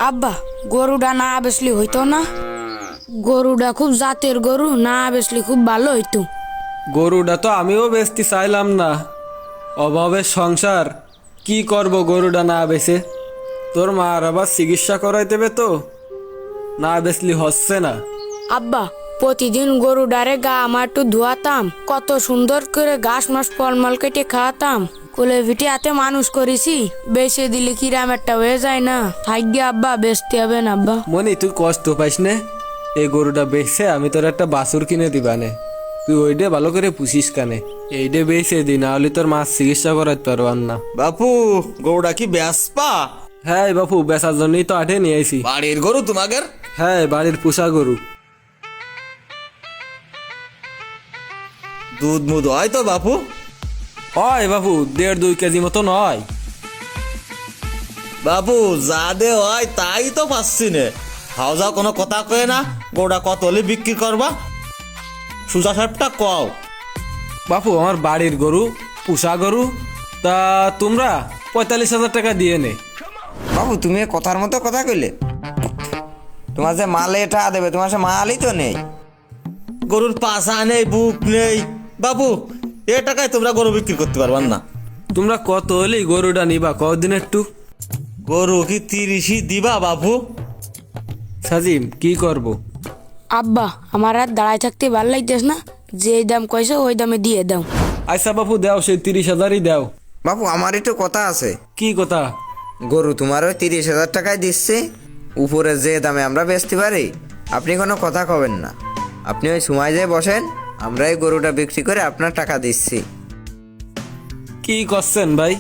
আব্বা, গরুটা না বেচলে হইতো না? গরুটা খুব জাতের গরু, না বেচলে খুব ভালো হইতো। গরুটা তো আমিও বেচতে চাইলাম না, অভাবের সংসার, কি করব গরুটা না বেচে। তোর মার আবার চিকিৎসা করাই দেবে তো, না বেচলি হচ্ছে না। আব্বা, প্রতিদিন গরুটারে গা আমার একটু ধোয়াতাম, কত সুন্দর করে ঘাস মাস ফলমল কেটে খাওয়াতাম, কোলে পিঠে হাতে মানুষ করেছি। বেচে দিলে কিরাম একটা হয়ে যায় না? থাকবে আব্বা, বেচতে হবে না আব্বা। মনি তুই কষ্ট পাইস নে, এই গরুটা বেচে আমি তোর একটা বাছুর কিনে দিবানে, তুই ওইটা ভালো করে পুষিস কানে। এইটা বেচে দি, না হলে তোর মাছ চিকিৎসা করাতে পারবান না। বাপু, গরুটা কি বেসপা? হ্যাঁ বাপু, বেচার জন্যই তো আঠে নিয়ে আইছি। বাড়ির গরু তোমাদের? হ্যাঁ, বাড়ির পোষা গরু। দুধ মুধ হয় তো বাপু? হয় বাপু, 1.5-2 কেজি মতন হয়। বাপু, যা দে হয় তাই তো পাচ্ছি নে। হাও যাও কোনো কথা কয়ে না, গরুটা কত হলে বিক্রি করবা? সুজা সাহেবটা কও। বাপু, আমার বাড়ির গরু, পোষা গরু, তা তোমরা 45,000 টাকা দিয়ে নে। বাবু, তুমি এ কথার মতো কথা কইলে? তোমার যে মালে এটা দেবে, তোমার সে মালই তো নেই। গরুর পাশা নেই, বুক নেই। বাপু, এ টাকায় তোমরা গরু বিক্রি করতে পারবার না। তোমরা কত হলেই গরুটা নিবা কদিন একটু। গরু কি 30ই দিবা বাপু? সাজিম, কি করব? আব্বা, আমার আর দাঁড়ায় থাকতে ভাল লাগতেছ না, যে দাম কইছো ওই দামে দিয়ে দাও। আচ্ছা বাপু, দাও, সেই 30,000ই দাও। বাবু, আমার একটু কথা আছে। কি কথা? গরু তোমার ওই 30,000 টাকায় দিচ্ছে, উপরে যে দামে আমরা বেচতে পারি। আপনি কোনো কথা কবেন না, আপনি ওই সময় যেয়ে বসেন, আমরা এই গরুটা বিক্রি করে আপনার টাকা দিচ্ছি। কি করছেন ভাই?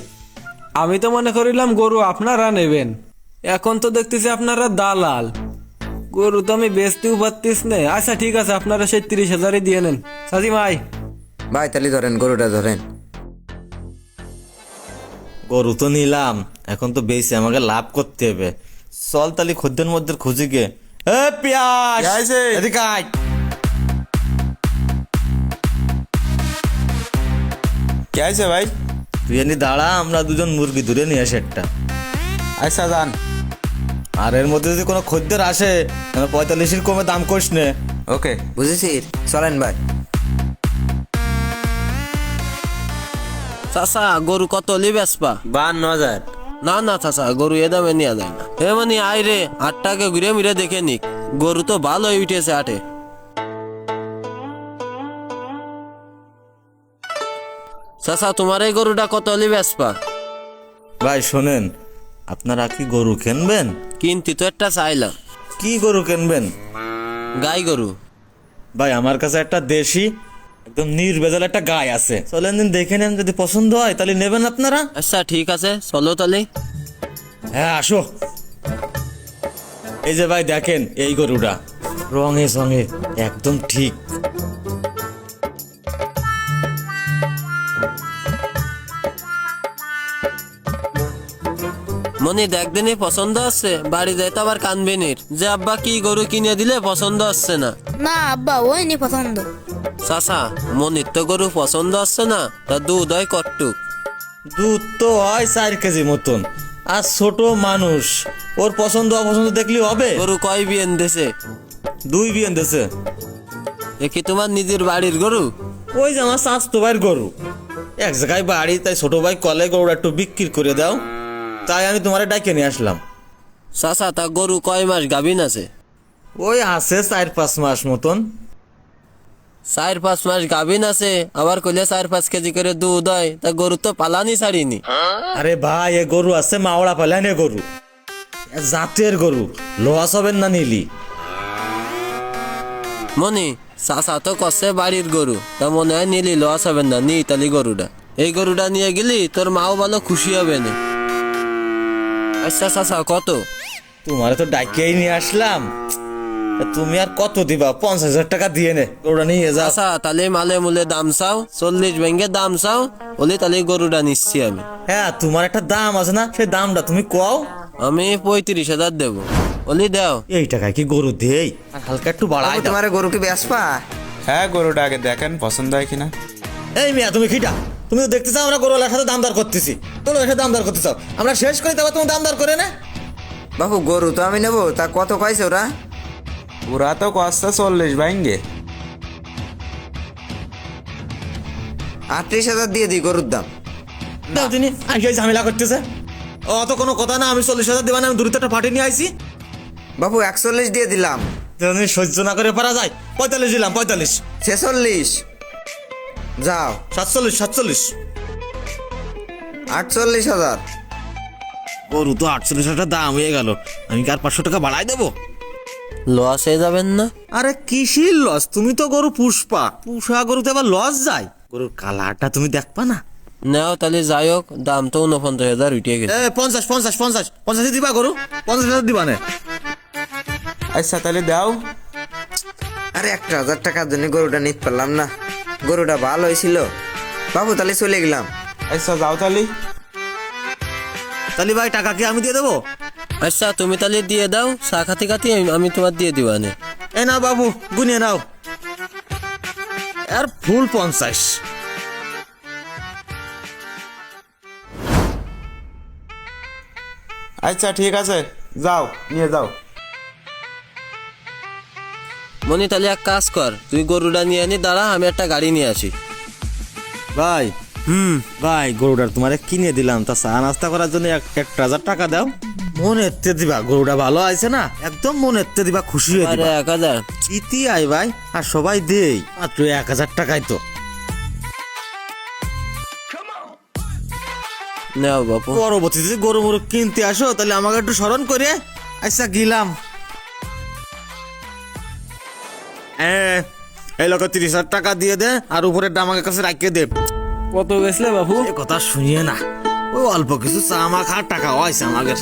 আমি তো মনে করিলাম গরু আপনারা নেবেন, এখন তো দেখতেছি আপনারা দালাল। গরু তো আমি বেচতেও পারতিস না। আচ্ছা ঠিক আছে, আপনারা সেই 30,000ই দিয়ে নেন। সাজিম আয়। ভাই, তাহলে ধরেন, গরুটা ধরেন। গরু তো নিলাম, এখন তো বেশি আমাকে লাভ করতে হবে। চল তালি খদ্দের মধ্যে খুঁজি গে। এ পিয়াস, এদিকে আয়। কে আছে ভাই? তুই এনে দাঁড়া, আমরা দুজন মুরগি ধরে নিয়ে আসি একটা। আচ্ছা যান। আর এর মধ্যে যদি কোনো খদ্দের আসে, 45-এর কমে দাম করিস নে। ওকে, বুঝেছি, চলেন ভাই। চাচা, গরু কত হলি বেচবা? 52,000। না না চাচা, গরু এ দামে নেওয়া যায় না। এ মানে আয় রে, 8 টাকা ঘুরে মিরে দেখে নিক, গরু তো ভালোই উঠেছে আটে। চাচা, তোমার এই গরুটা কত হলি বেচবা? ভাই শোনেন, আপনারা কি গরু কিনবেন? কিনতি তো একটা চাইলাম। কি গরু কিনবেন? গাই গরু। ভাই, আমার কাছে একটা দেশি একদম নির্ভেজাল একটা গাই আছে, চলেন দিন দেখে নেন, যদি পছন্দ হয় তাহলে নেবেন আপনারা। আচ্ছা ঠিক আছে, চলো তাহলে। হ্যাঁ আসো। এই যে ভাই দেখেন, এই গরুটা রঙে সঙ্গে একদম ঠিক। মনি দেখ দিনই পছন্দ হচ্ছে, বাড়ি যাইতে আবার কানবেনির যে আব্বা কি গরু কিনে দিলে পছন্দ হচ্ছে না। না আব্বা, ওই নি পছন্দ। চাচা, মনির তো গরু পছন্দ হচ্ছে না, তা দুধ হয় কট্টুক? দুধ তো হয় 4 কেজি মতন। আর ছোট মানুষ, ওর পছন্দ অপছন্দ দেখলি হবে? গরু কয় বিয়েন দেছে? 2 বিয়ান দেছে। এ কি তোমার নিজের বাড়ির গরু? ওই যে আমার স্বাস্থ্য ভাইয়ের গরু, এক জায়গায় বাড়ি, তাই ছোট ভাই কলে গরুটা একটু বিক্রি করে দাও, তাই আমি তোমার ডাকে নিয়ে আসলাম। চাচা, তা গরু কয় মাস গাভিন আছে? ওই আছে 4-5 মাস মতন। 4-5 মাস গাভিন আছে, আবার কইলে 4-5 কেজি করে দুধ হয়, তা গরু তো পালানি ছাড়িনি। আরে ভাই, এ গরু আছে মাওড়া পালানে গরু, এ জাতের গরু, লস হবেন না নিলি। মনি, চাচা তো কষে বাড়ির গরু, তা মনে হয় নিলি লস হবে না, নি তালি গরুটা। এই গরুটা নিয়ে গেলি তোর মাও ভালো খুশি হবে না। আচ্ছা চাচা, কত? তোমার তো ডাকেই নিয়ে আসলাম, তা তুমি আর কত দিবা? 50,000 টাকা দিয়ে নে, গরুটা নিয়ে যা। আচ্ছা তাহলে মালে মুলে দাম চাও, 40 ভেঙে দাম চাও, বলি তাহলে গরুটা নিচ্ছি আমি। হ্যাঁ, তোমার একটা দাম আছে না, সেই দামটা তুমি কও। আমি 35,000 দেবো, বলি দাও। এই টাকায় কি গরু দেই? আর হালকা একটু বাড়াই বাবু, দাও। তোমার গরু কি বেচবা? হ্যাঁ, গরুটা আগে দেখেন পছন্দ হয় কিনা। এই মিয়া, তুমি খিটা, তুমি তো দেখতে চাও আমরা গরুওয়ালার সাথে দামদার করতেছি, তোর সাথে দামদার করতে চাও, আমরা শেষ করি, তবে তুমি দামদার করে না। বাপু গরু তো আমি নেবো, তা কত কইছে ওরা? ওরা তো কষ্ট 40 ভাঙ্গে। 38,000 দিয়ে দিই গরুর দাম। দাও তিনি আইসে ঝামেলা করতেছে। অত কোনো কথা না, আমি 40,000 দেবা না, আমি দূরিত একটা পার্টি নিয়ে আইছি। বাপু 41 দিয়ে দিলাম। তুমি সহ্য না করে পারা যায়, 45 দিলাম, 45, 46, যাও 47, 47। 48,000। গরু তো 48,000 দাম হয়ে গেল, আমি কি আর 500 টাকা বাড়াই দেবো? লস হয়ে যাবেন না? আরে কিসির লস, তুমি তো গরু পুষপা, পুষা গরুতে আবার লস যায়? গরুর কালারটা তুমি দেখবা না? নাও তাহলে যাই হোক, দাম তো 49,000 উঠে গেছে। 50, 50, 50, 50 দিবা গরু, 50,000 দিবা না? আচ্ছা তাহলে দাও। আরে 1,000 টাকার জন্য গরুটা নিতে পারলাম না, গরুটা ভালো হয়েছিল। বাবু তাহলে চলে গেলাম। আচ্ছা যাও তাহলে। তাহলে ভাই টাকা কি আমি দিয়ে দেবো? আচ্ছা তুমি তাহলে দিয়ে দাও, চা খাতে খাতে আমি তোমার দিয়ে দিবানে। এ নাও বাবু, গুনিয়ে নাও। আর ফুল 50। আচ্ছা ঠিক আছে, যাও নিয়ে যাও। মনি তাহলে এক কাজ কর, তুই গরুটা নিয়ে আনি, দাঁড়া আমি একটা গাড়ি নিয়ে আসি। ভাই ভাই গরুটা তোমারে কিনে দিলাম, তা চা নাস্তা করার জন্য 1,000 টাকা দাও। মনে এতে দিবা, গরুটা ভালো আছে না, একদম মনে এতে দিবা, খুশি হয়ে আরে দিবা। 1,000 ইতি আই ভাই, আর সবাই দেই মাত্র 1,000 টাকাই তো। নেও বাপু। পরবর্তীতে যদি গরু মরু কিনতে আসো তাহলে আমাকে একটু স্মরণ করে। আচ্ছা গেলাম। এই লোক 30,000 টাকা দিয়ে দে, আর উপরেরটা আমাকে কাছে রাখিয়ে দে। কত বেচলে বাপু? এ কথা শুনিয়ে না, ওই অল্প কিছু চা মা খাওয়ার টাকা হয়েছে আমাদের।